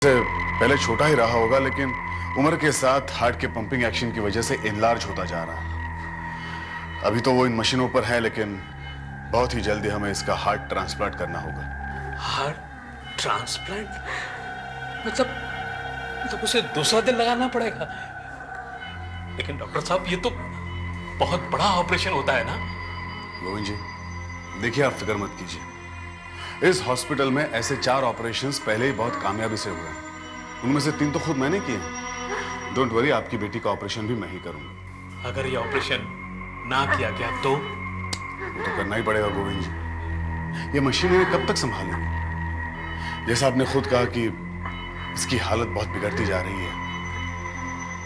पहले छोटा ही रहा होगा, लेकिन उम्र के साथ हार्ट के पंपिंग एक्शन की वजह से इनलार्ज होता जा रहा है। अभी तो वो इन मशीनों पर है, लेकिन बहुत ही जल्दी हमें इसका हार्ट ट्रांसप्लांट करना होगा। Heart transplant? मतलब उसे दूसरा दिल लगाना पड़ेगा? लेकिन डॉक्टर साहब, ये तो बहुत बड़ा ऑपरेशन होता है ना? गोविंद जी, देखिए, आप फिक्र मत कीजिए। इस हॉस्पिटल में ऐसे 4 ऑपरेशंस पहले ही बहुत कामयाबी से हुए हैं। उनमें से 3 तो खुद मैंने किए हैं। डोंट वरी, आपकी बेटी का ऑपरेशन भी मैं ही करूंगा। अगर ये ऑपरेशन ना किया गया तो? वो तो करना ही पड़ेगा गोविंद जी। ये मशीन इन्हें कब तक संभालेंगी? जैसा आपने खुद कहा कि इसकी हालत बहुत बिगड़ती जा रही है।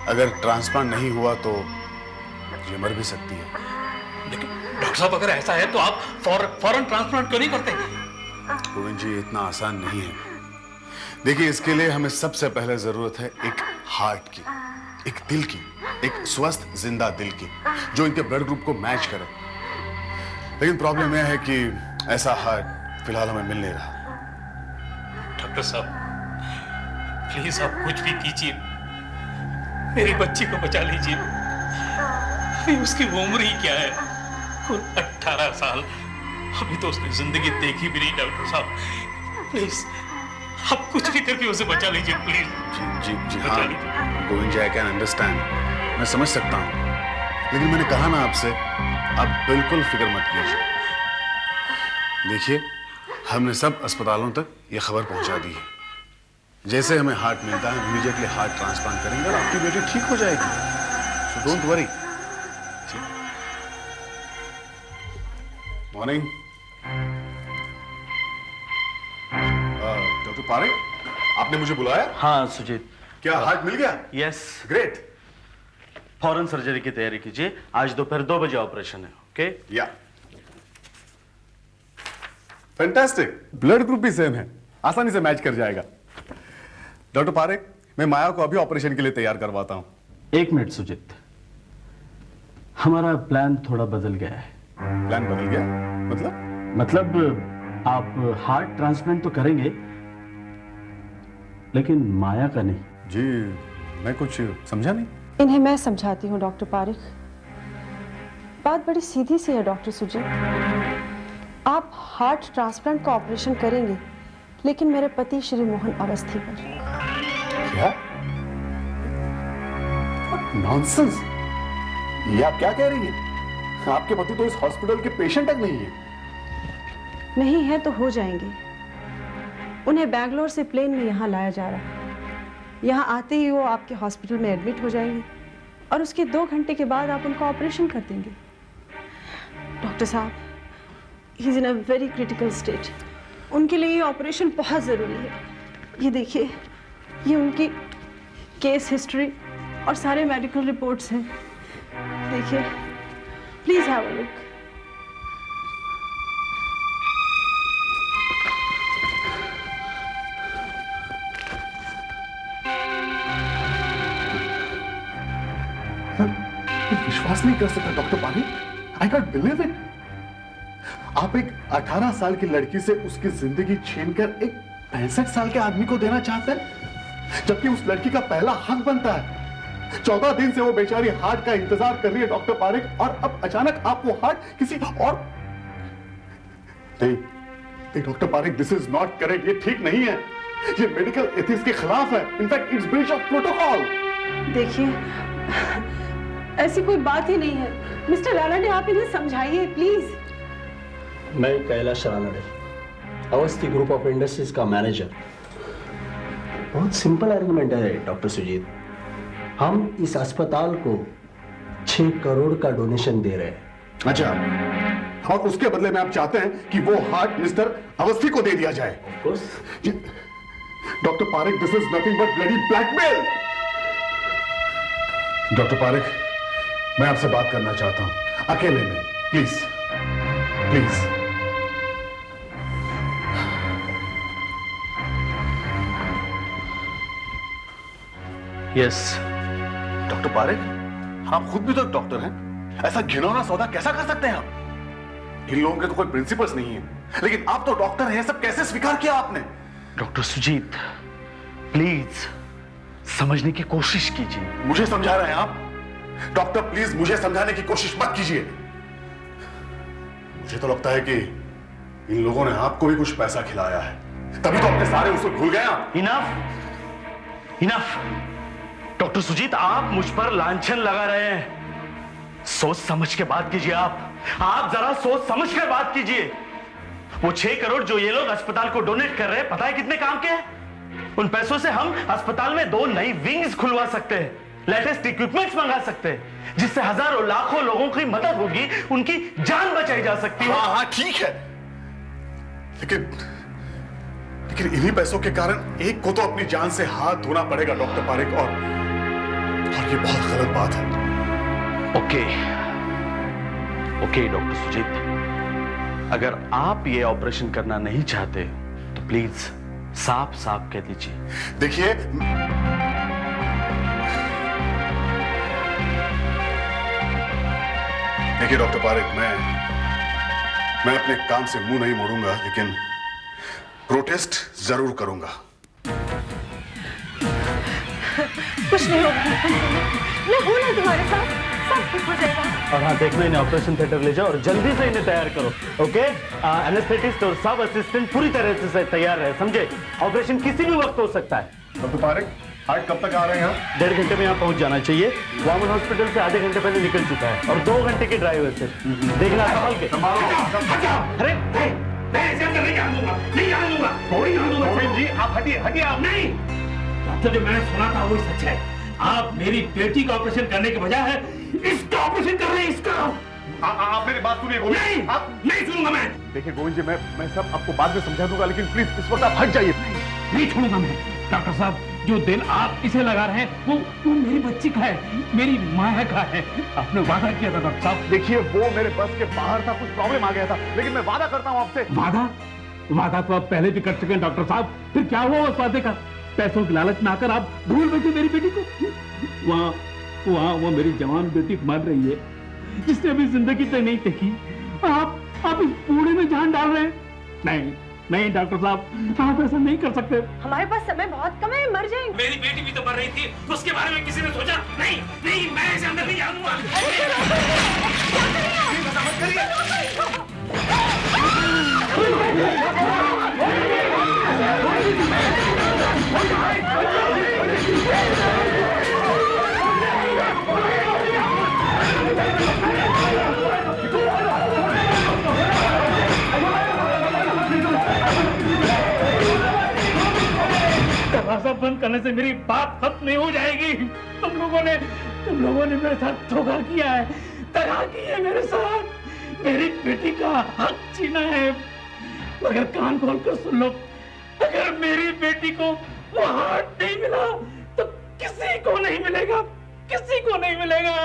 अगर ट्रांसप्लांट नहीं हुआ तो ये मर भी सकती है। लेकिन डॉक्टर साहब, अगर ऐसा है तो आप फौरन ट्रांसप्लांट क्यों नहीं करते? गोविंद जी, इतना आसान नहीं है। देखिए, इसके लिए हमें सबसे पहले जरूरत है एक हार्ट की, एक दिल की, एक स्वस्थ जिंदा दिल की, जो इनके ब्लड ग्रुप को मैच करे। लेकिन प्रॉब्लम यह है कि ऐसा हार्ट फिलहाल हमें मिल नहीं रहा। डॉक्टर साहब, प्लीज आप कुछ भी कीजिए, मेरी बच्ची को बचा लीजिए। अभी उसकी उम्र ही क्या है? कुल 18 साल। अभी तो उसने जिंदगी देखी भी नहीं। डॉक्टर साहब, प्लीज आप कुछ भी करके उसे बचा लीजिए, प्लीज। जी हाँ गोविंद जी, आई कैन अंडरस्टैंड, मैं समझ सकता हूँ। लेकिन मैंने कहा ना आपसे, आप बिल्कुल फिक्र मत कीजिए। देखिए, हमने सब अस्पतालों तक ये खबर पहुंचा दी है। जैसे हमें हार्ट मिलता है, इमीडिएटली हार्ट ट्रांसप्लांट करेंगे और आपकी बेटी ठीक हो जाएगी। So don't worry. Morning doctor Parekh, आपने मुझे बुलाया? हाँ सुजीत। क्या हार्ट मिल गया? यस। ग्रेट। फौरन सर्जरी की तैयारी कीजिए। आज दोपहर 2 बजे ऑपरेशन है। ओके? या फैंटास्टिक। ब्लड ग्रुप भी सेम है, आसानी से मैच कर जाएगा। डॉक्टर पारेख, मैं माया को अभी ऑपरेशन के लिए तैयार करवाता हूं। 1 मिनट सुजीत, हमारा प्लान थोड़ा बदल गया है। प्लान बदल गया? मतलब आप हार्ट ट्रांसप्लांट तो करेंगे, लेकिन माया का नहीं। जी, मैं कुछ समझा नहीं। इन्हें मैं समझाती हूँ डॉक्टर पारेख। बात बड़ी सीधी सी है डॉक्टर सुजीत। आप हार्ट ट्रांसप्लांट का ऑपरेशन करेंगे, लेकिन मेरे पति श्री मोहन अवस्थी पर। क्या नॉनसेंस! ये आप क्या कह रही हैं? आपके पति तो इस हॉस्पिटल के पेशेंट तक नहीं है। नहीं है तो हो जाएंगे। उन्हें बैंगलोर से प्लेन में यहाँ लाया जा रहा है। यहाँ आते ही वो आपके हॉस्पिटल में एडमिट हो जाएंगे और उसके 2 घंटे के बाद आप उनका ऑपरेशन कर देंगे। डॉक्टर साहब, he is in a very critical stage. उनके लिए ये ऑपरेशन बहुत ज़रूरी है। ये देखिए, ये उनकी केस हिस्ट्री और सारे मेडिकल रिपोर्ट्स हैं। देखिए, प्लीज हैव अ लुक। विश्वास नहीं कर सकता doctor Parekh, I can't believe it. आप एक 18 साल की लड़की से उसकी जिंदगी छीनकर एक 65 साल के आदमी को देना चाहते हैं, जबकि उस लड़की का पहला हक बनता है। 14 दिन से वो बेचारी हार्ट का इंतजार कर रही है डॉक्टर पारेख, और अब अचानक आप वो हार्ट किसी और। नहीं doctor Parekh, this is not correct. ये ठीक नहीं है, ये मेडिकल एथिक्स के खिलाफ है। In fact it's breach of protocol. देखिए, ऐसी कोई बात ही नहीं है। मिस्टर रानडे, आप इन्हें समझाइए प्लीज। मैं Kailash Ranade, Awasthi group of industries का मैनेजर। बहुत सिंपल आर्गुमेंट है डॉक्टर सुजीत। हम इस अस्पताल को 6 करोड़ का डोनेशन दे रहे हैं। अच्छा, और उसके बदले में आप चाहते हैं कि वो हार्ट मिस्टर अवस्थी को दे दिया जाए? Doctor Parekh, this is nothing but bloody blackmail. Doctor Parekh, मैं आपसे बात करना चाहता हूं, अकेले में, please please. Yes. Doctor Parekh, आप खुद भी तो डॉक्टर हैं। ऐसा घिनौना सौदा कैसा कर सकते हैं आप? इन लोगों के तो कोई प्रिंसिपल्स नहीं है, लेकिन आप तो डॉक्टर हैं। सब कैसे स्वीकार किया आपने? डॉक्टर सुजीत, प्लीज समझने की कोशिश कीजिए। मुझे समझा रहे हैं आप? डॉक्टर प्लीज मुझे समझाने की कोशिश मत कीजिए। मुझे तो लगता है कि इन लोगों ने आपको भी कुछ पैसा खिलाया है, तभी तो अपने सारे उसूल भूल गए आप। इनफ इनफ डॉक्टर सुजीत, आप मुझ पर लांछन लगा रहे हैं। सोच समझ के बात कीजिए। आप जरा सोच समझ कर बात कीजिए। वो 6 करोड़ जो ये लोग अस्पताल को डोनेट कर रहे हैं, पता है कितने काम के हैं? उन पैसों से हम अस्पताल में 2 नई विंग्स खुलवा सकते हैं, लेटेस्ट इक्विपमेंट्स मंगा सकते हैं, जिससे हजारों लाखों लोगों की मदद होगी, उनकी जान बचाई जा सकती है। हाँ हाँ ठीक है, लेकिन इन्हीं पैसों के कारण एक को तो अपनी जान से हाथ धोना पड़ेगा डॉक्टर पारेख, और ये बहुत गलत बात है। ओके डॉक्टर सुजीत, अगर आप ये ऑपरेशन करना नहीं चाहते तो प्लीज साफ साफ कह दीजिए। देखिए डॉक्टर पारेख, मैं अपने काम से मुंह नहीं मोड़ूंगा, लेकिन प्रोटेस्ट जरूर करूंगा। कुछ नहीं होगा, मैं हूं ना तुम्हारे साथ, सब ठीक हो जाएगा। और हाँ, देखना इन्हें ऑपरेशन थिएटर ले जाओ और जल्दी से इन्हें तैयार करो। ओके, एनेस्थेटिस्ट और सब असिस्टेंट पूरी तरह से तैयार रहे, समझे? ऑपरेशन किसी भी वक्त हो सकता है। डॉक्टर पारेख, आज कब तक आ रहे हैं यहाँ? 1.5 घंटे में यहाँ पहुंच जाना चाहिए। वामन हॉस्पिटल से आधे घंटे पहले निकल चुका है और 2 घंटे की ड्राइव है सिर्फ। देखना संभाल के। अरे मैं ऐसे अंदर नहीं जाने दूंगा, नहीं जाने दूंगा, थोड़ी जाने दूंगा। गोविंद जी आप हटिए आप। नहीं, डॉक्टर जो मैंने सुना था वो सच है। आप मेरी बेटी का ऑपरेशन करने के बजाय इसका ऑपरेशन कर रहे हैं, इसका। आप मेरी बात सुनिए गोविंद। नहीं, आप नहीं सुनूंगा मैं। देखिए गोविंद जी, मैं सब आपको बाद में समझा दूंगा, लेकिन प्लीज इस वक्त आप हट जाइए। नहीं छोड़ूंगा मैं। डॉक्टर साहब, जो दिल आप इसे लगा रहे हैं वो मेरी बच्ची का है, मेरी माया का है। आपने वादा किया था डॉक्टर साहब। देखिए वो मेरे बस के बाहर था, कुछ प्रॉब्लम आ गया था, लेकिन मैं वादा करता हूँ आपसे। वादा तो आप पहले भी कर चुके हैं डॉक्टर साहब। फिर क्या हुआ उस वादे का? पैसों की लालच में आकर आप भूल बैठे मेरी बेटी को। वहाँ वो मेरी जवान बेटी मर रही है, जिसने अभी जिंदगी तक नहीं देखी। आप इस बूढ़े में जान डाल रहे हैं। नहीं डॉक्टर साहब, आप ऐसा नहीं कर सकते। हमारे पास समय बहुत कम है, मर जाएंगे। मेरी बेटी भी तो मर रही थी, उसके बारे में किसी ने सोचा? नहीं, मैं ऐसे अंदर नहीं जाऊंगा। दरवाजा बंद करने से मेरी बात खत्म नहीं हो जाएगी। तुम लोगों ने मेरे साथ धोखा किया है, दगा की है मेरे साथ। मेरी बेटी का हक छीना है। मगर कान खोलकर सुन लो, अगर मेरी बेटी को वो हार्ट नहीं मिला तो किसी को नहीं मिलेगा, किसी को नहीं मिलेगा।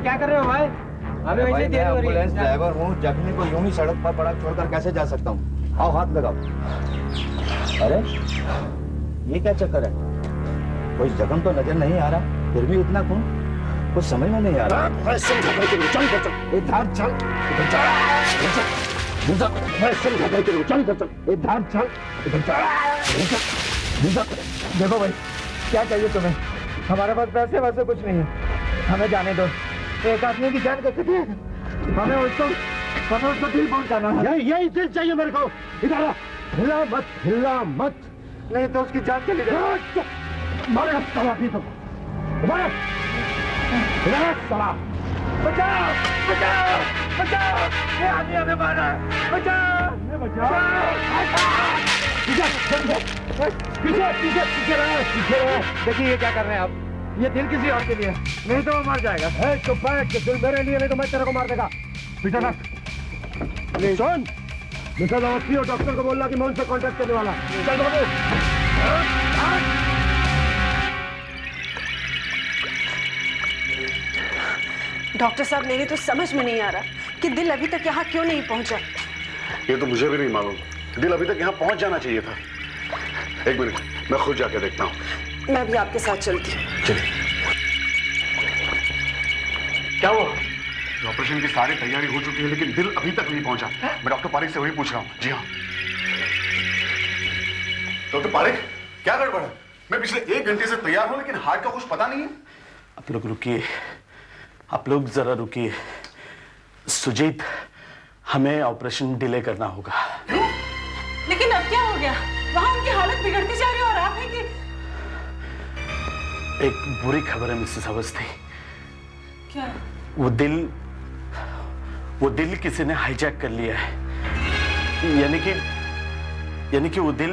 क्या कर रहे हो भाई? अरे भाई मैं एम्बुलेंस ड्राइवर हूँ, जख्मी को यूं ही सड़क पर पड़ा छोड़कर कैसे जा सकता हूँ? आओ हाथ लगाओ। अरे ये क्या चक्कर है? कोई जख्म तो नजर नहीं आ रहा, फिर भी इतना खून, कुछ समझ में नहीं आ रहा। देखो भाई, क्या चाहिए तुम्हें? हमारे पास पैसे वैसे कुछ नहीं है, हमें जाने दो। एक आदमी की जान कैसे दी? हमें उसको उसको दिल पहुंचाना है। यही दिल चाहिए मेरे को। इधर आ। हिला मत नहीं तो उसकी जान चली जाएगी। मारेगा साला भी तो मारे। इधर आ साला। बचाओ बचाओ बचाओ, ये आदमी हमें मारा है। बचाओ बचाओ। पीछे रहे। देखिए ये क्या कर रहे हैं आप। ये दिल किसी और के लिए, नहीं तो वो मर जाएगा। चुप बैठ, दिल मेरे लिए, नहीं तो मैं तेरे को मार देगा। पीछे रख। सुन, मिसेस अवस्थी और डॉक्टर को बोलना कि मैं उनसे कांटेक्ट करने वाला। चल बाबू। डॉक्टर साहब, मेरी तो समझ में नहीं आ रहा कि दिल अभी तक यहाँ क्यों नहीं पहुँचा। ये तो मुझे भी नहीं मालूम। दिल अभी तक यहाँ पहुंच जाना चाहिए था। एक मिनट, मैं खुद जाके देखता हूँ। मैं भी आपके साथ चलती हूँ। क्या हुआ? ऑपरेशन की सारी तैयारी हो चुकी है लेकिन दिल अभी तक नहीं पहुंचा। मैं डॉक्टर पारिक से वही पूछ रहा हूँ। जी हाँ डॉक्टर पारिक, क्या गड़बड़ है? मैं पिछले 1 घंटे से तैयार हूँ लेकिन हार्ट का कुछ पता नहीं है। आप लोग रुकिए, आप लोग जरा रुकिए। सुजीत, हमें ऑपरेशन डिले करना होगा। क्यों? लेकिन अब क्या हो गया? वहाँ उनकी हालत बिगड़ती जा रही है और आप हैं कि... एक बुरी खबर है मिसेस अवस्थी। क्या? वो दिल किसी ने हाईजैक कर लिया है। यानी कि वो दिल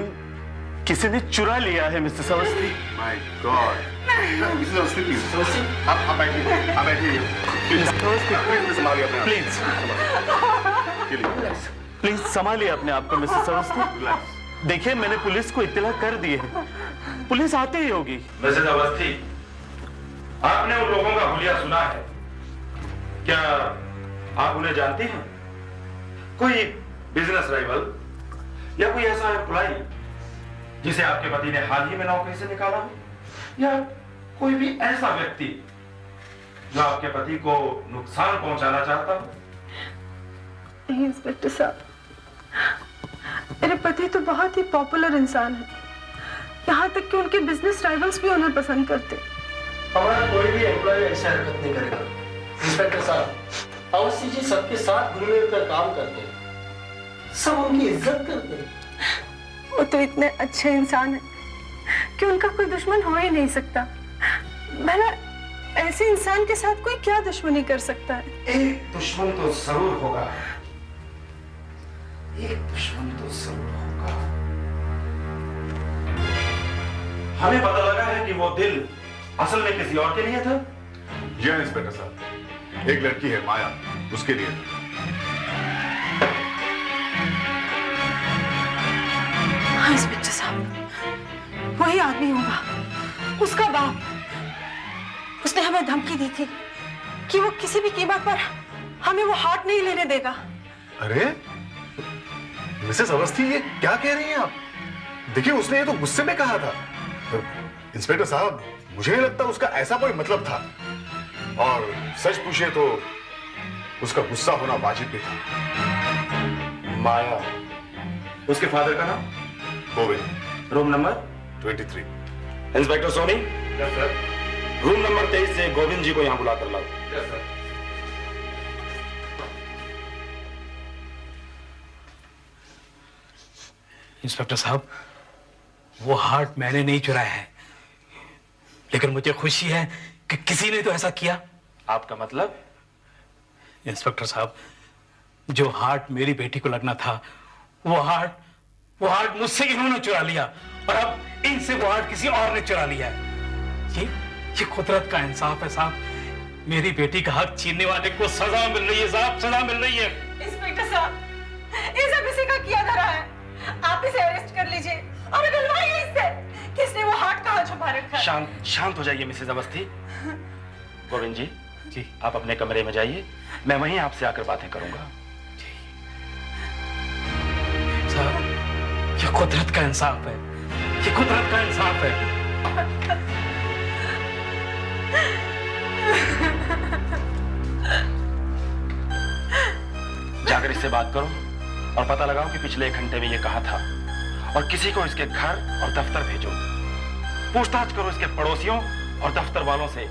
किसी ने चुरा लिया है Mrs Awasthi. My God. Mrs Awasthi please, आप बैठिए। प्लीज संभालिए अपने प्लीज संभालिए अपने आप को मिसेस अवस्थी। देखिए, मैंने पुलिस को इत्तला कर दी है, पुलिस आती ही होगी। मिसेस अवस्थी, आपने उन लोगों का हुलिया सुना है? क्या आप उन्हें जानती हैं? कोई बिजनेस राइवल या कोई ऐसा एम्प्लॉय जिसे आपके पति ने हाल ही में नौकरी से निकाला हो, या कोई भी ऐसा व्यक्ति जो आपके पति को नुकसान पहुंचाना चाहता हो? नहीं इंस्पेक्टर साहब, मेरे पति तो बहुत ही पॉपुलर इंसान है। यहाँ तक कि उनके बिजनेस राइवल्स भी उन्हें पसंद करते। हमारा कोई भी एम्प्लॉय ऐसा हरकत नहीं करेगा। इंस्पेक्टर साहब, अवस्थी जी सबके साथ घुल मिल कर काम करते हैं, सब उनकी इज्जत करते हैं। वो तो इतने अच्छे इंसान है कि उनका कोई दुश्मन हो ही नहीं सकता। भला ऐसे इंसान के साथ कोई क्या दुश्मनी कर सकता है? एक दुश्मन तो जरूर होगा, एक दुश्मन तो जरूर होगा। हमें पता लगा है कि वो दिल असल में किसी और के लिए था। जी हाँ इंस्पेक्टर साहब, एक लड़की है माया, उसके लिए। हाँ इंस्पेक्टर साहब, वही आदमी होगा, उसका बाप। उसने हमें धमकी दी थी कि वो किसी भी कीमत पर हमें वो हार्ट नहीं लेने देगा। अरे मिसेस अवस्थी, ये क्या कह रही हैं आप? देखिए, उसने ये तो गुस्से में कहा था। इंस्पेक्टर साहब, मुझे नहीं लगता उसका ऐसा कोई मतलब था, और सच पूछे तो उसका गुस्सा होना वाजिब भी था। माया, उसके फादर का नाम? Govind. Room number 23। Inspector Soni. Yes sir. Room number 23 से गोविंद जी को यहां बुलाकर लाओ। Yes sir. इंस्पेक्टर साहब, वो हार्ट मैंने नहीं चुराया है, लेकिन मुझे खुशी है कि किसी ने तो ऐसा किया। आपका मतलब? इंस्पेक्टर साहब, जो हार्ट मेरी बेटी को लगना था, वो हार्ट मुझसे इन्होंने चुरा लिया, और अब इनसे वो हार्ट किसी और ने चुरा लिया है। ये कुदरत का इंसाफ है साहब। मेरी बेटी का हक छीनने वाले को सजा मिल रही है साहब, सजा मिल रही है। इंस्पेक्टर साहब, ये सब इसी का किया धरा है। आप इसे अरेस्ट कर लीजिए और निकलवाइए इससे कि इसने वो हार्ट कहाँ छुपा रखा है। शांत हो जाइए मिसेस अवस्थी। गोविंद जी, जी आप अपने कमरे में जाइए, मैं वहीं आपसे आकर बातें करूंगा। साहब, ये कुदरत का इंसाफ है, ये कुदरत का इंसाफ है। जाकर इससे बात करो और पता लगाओ कि पिछले 1 घंटे में ये कहा था, और किसी को इसके घर और दफ्तर भेजो। पूछताछ करो इसके पड़ोसियों और दफ्तर वालों से,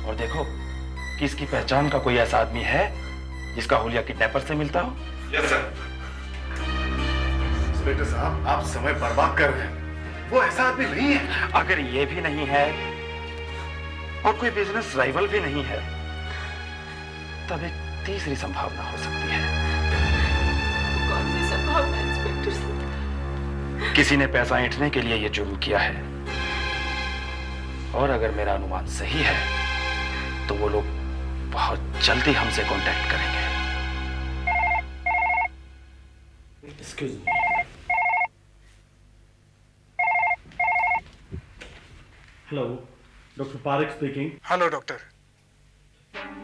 और देखो कि इसकी पहचान का कोई ऐसा आदमी है जिसका हुलिया किडनैपर से मिलता हो? Yes sir. इंस्पेक्टर साहब, आप समय बर्बाद कर रहे हैं। वो ऐसा आदमी नहीं है। अगर ये भी नहीं है और कोई बिजनेस राइवल भी नहीं है, तब एक तीसरी संभावना हो सकती है। कौन सी संभावना इंस्पेक्टर साहब? किसी ने पैसा ऐंठने के लिए यह जुर्म किया है, और अगर मेरा अनुमान सही है तो वो लोग बहुत जल्दी हमसे कांटेक्ट करेंगे। Excuse me. Hello, doctor Parekh speaking. Hello doctor,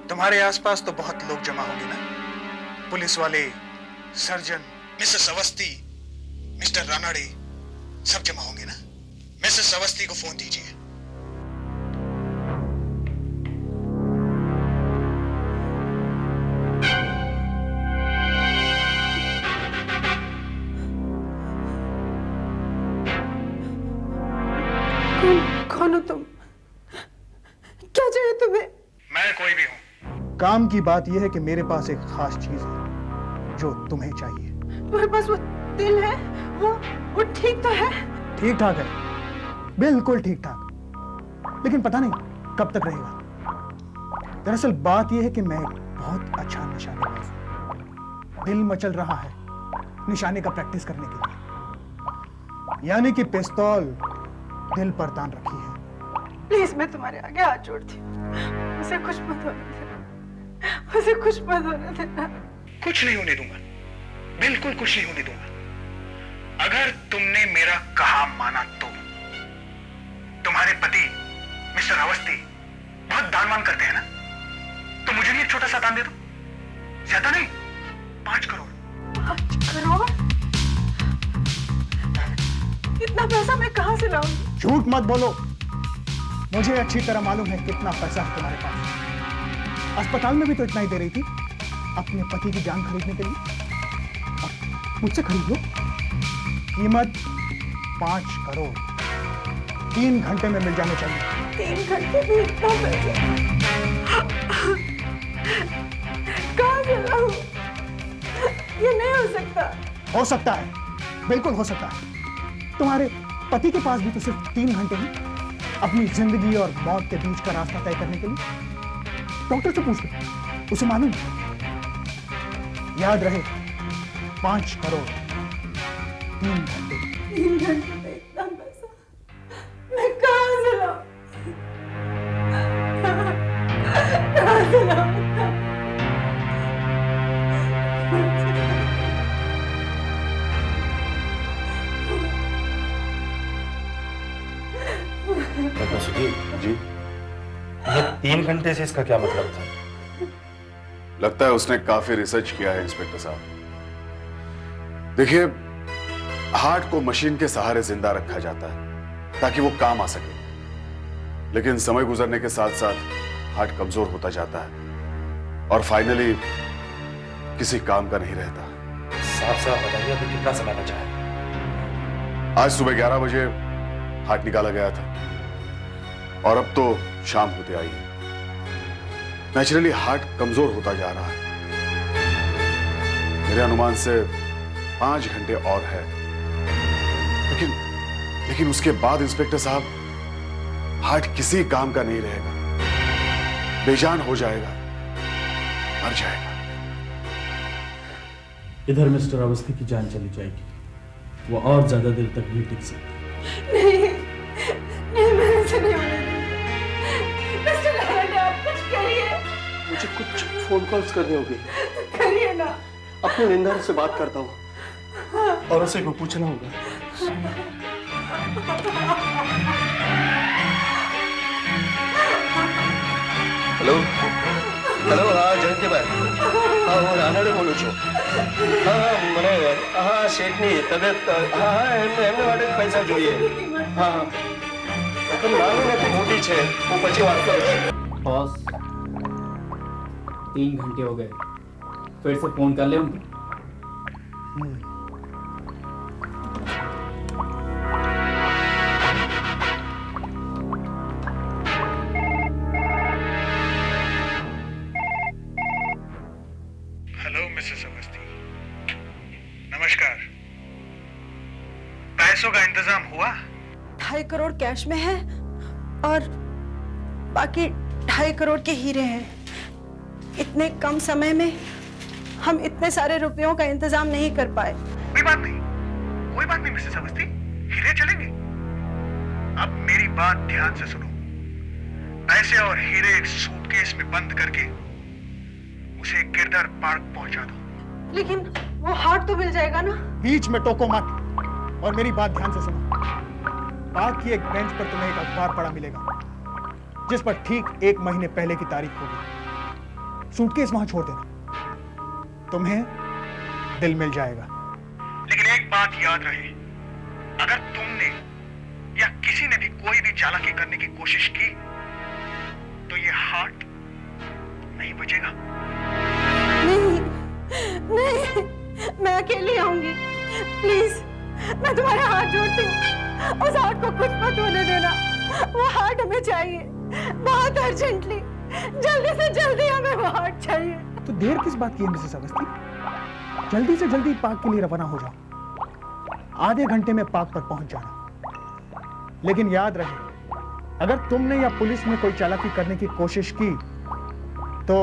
तुम्हारे आसपास तो बहुत लोग जमा होंगे ना? पुलिस वाले, surgeon, Mrs Awasthi, mister Ranade, सब जमा होंगे ना? मिसेस अवस्थी को फोन दीजिए। कौन हो तुम? क्या चाहिए तुम्हें? मैं कोई भी हूं। काम की बात यह है कि मेरे पास एक खास चीज है जो तुम्हें चाहिए। तुम्हारे पास वो दिल है? वो ठीक तो है? ठीक ठाक है, बिल्कुल ठीक ठाक, लेकिन पता नहीं कब तक रहेगा। दरअसल बात यह है कि मैं एक बहुत अच्छा निशानेबाज हूं। दिल मचल रहा है निशाने का प्रैक्टिस करने के लिए, यानी कि पिस्तौल दिल पर तान रखी है। प्लीज, मैं तुम्हारे आगे हाथ जोड़ती हूँ, उसे कुछ मत होने देना, उसे कुछ मत होने देना। कुछ नहीं होने दूंगा, बिल्कुल कुछ नहीं होने दूंगा। अगर तुमने मेरा कहा माना तो। तुम्हारे पति मिस्टर अवस्थी बहुत दान करते हैं ना, तो मुझे भी एक छोटा सा दान दे दो। ज्यादा नहीं, 5 करोड़। 5 करोड़? इतना पैसा मैं कहां से लाऊंगी? झूठ मत बोलो, मुझे अच्छी तरह मालूम है कितना पैसा है तुम्हारे पास। अस्पताल में भी तो इतना ही दे रही थी अपने पति की जान खरीदने के लिए। अब मुझसे खरीद लो। कीमत 5 करोड़ 3 घंटे में मिल जाने चाहिए। 3 घंटे में इतना पैसा कहां से लाऊं? ये नहीं हो सकता। हो सकता है, बिल्कुल हो सकता है। तुम्हारे पति के पास भी तो सिर्फ 3 घंटे हैं अपनी जिंदगी और मौत के बीच का रास्ता तय करने के लिए। डॉक्टर से पूछ लो, उसे मालूम है। याद रहे, 5 करोड़ 3 घंटे। 3 घंटे में इतना पैसा मैं कहां से लाऊं? कहां से लाऊं? डॉक्टर सुजीत जी, ये 3 घंटे से इसका क्या मतलब था? लगता है उसने काफी रिसर्च किया है इंस्पेक्टर साहब। देखिए, हार्ट को मशीन के सहारे जिंदा रखा जाता है ताकि वो काम आ सके, लेकिन समय गुजरने के साथ साथ हार्ट कमजोर होता जाता है और फाइनली किसी काम का नहीं रहता। साफ साफ बताइए, अभी कितना समय बचा है? आज सुबह 11 बजे हार्ट निकाला गया था और अब तो शाम होते आई है। नेचुरली हार्ट कमजोर होता जा रहा है। मेरे अनुमान से 5 घंटे और है, लेकिन उसके बाद इंस्पेक्टर साहब हार्ट किसी काम का नहीं रहेगा, बेजान हो जाएगा, मर जाएगा। इधर मिस्टर अवस्थी की जान चली जाएगी, वो और ज्यादा देर तक नहीं टिक सकती। नहीं, मैं ऐसे नहीं होने दूंगी। मिस्टर रानाडे, आप कुछ करिए। मुझे कुछ फोन कॉल्स करने होंगे, करिए ना। अपने निंदा से बात करता हूँ और उसे को पूछना होगा। हेलो हेलो, हाँ जयंती भाई, हाँ હું રાનાડે બોલું છું। હા મને હા શેઠની તબિયત, હા એમને માટે પૈસા જોઈએ। હા પણ નાની નથી, મોટી છે, હું પછી વાત કરું। बॉस 3 घंटे हो गए, फिर से फोन कर ले उनको। पैसों का इंतजाम हुआ? 2.5 करोड़ कैश में है और बाकी 2.5 करोड़ के हीरे हैं। इतने कम समय में हम इतने सारे रुपयों का इंतजाम नहीं कर पाए। कोई बात नहीं मिसेस अवस्थी, हीरे चलेंगे। अब मेरी बात ध्यान से सुनो। पैसे और हीरे एक सूटकेस में बंद करके उसे गिरधर पार्क पहुंचा दो। लेकिन वो हार्ट तो मिल जाएगा ना? बीच में टोको मत और मेरी बात ध्यान से सुनो। पार्क की एक बेंच पर तुम्हें एक अखबार पड़ा मिलेगा जिस पर ठीक 1 महीने पहले की तारीख होगी। सूटकेस वहां छोड़ देना, तुम्हें दिल मिल जाएगा। लेकिन एक बात याद रहे, अगर तुमने या किसी ने भी कोई भी चालाकी करने की कोशिश की तो ये हार्ट नहीं बचेगा। नहीं, मैं अकेली आऊंगी। प्लीज, मैं तुम्हारे हाथ जोड़ती हूँ। उस हार्ट को कुछ मत होने देना। वो हार्ट हमें चाहिए, बहुत अर्जेंटली। जल्दी से जल्दी हमें वो हार्ट चाहिए। तो देर किस बात की है मिसेस अवस्थी? जल्दी से जल्दी पार्क के लिए रवाना हो जाओ। आधे घंटे में पार्क पर पहुंच जाना। लेकिन याद रहे, अगर तुमने या पुलिस ने कोई चालाकी करने की कोशिश की तो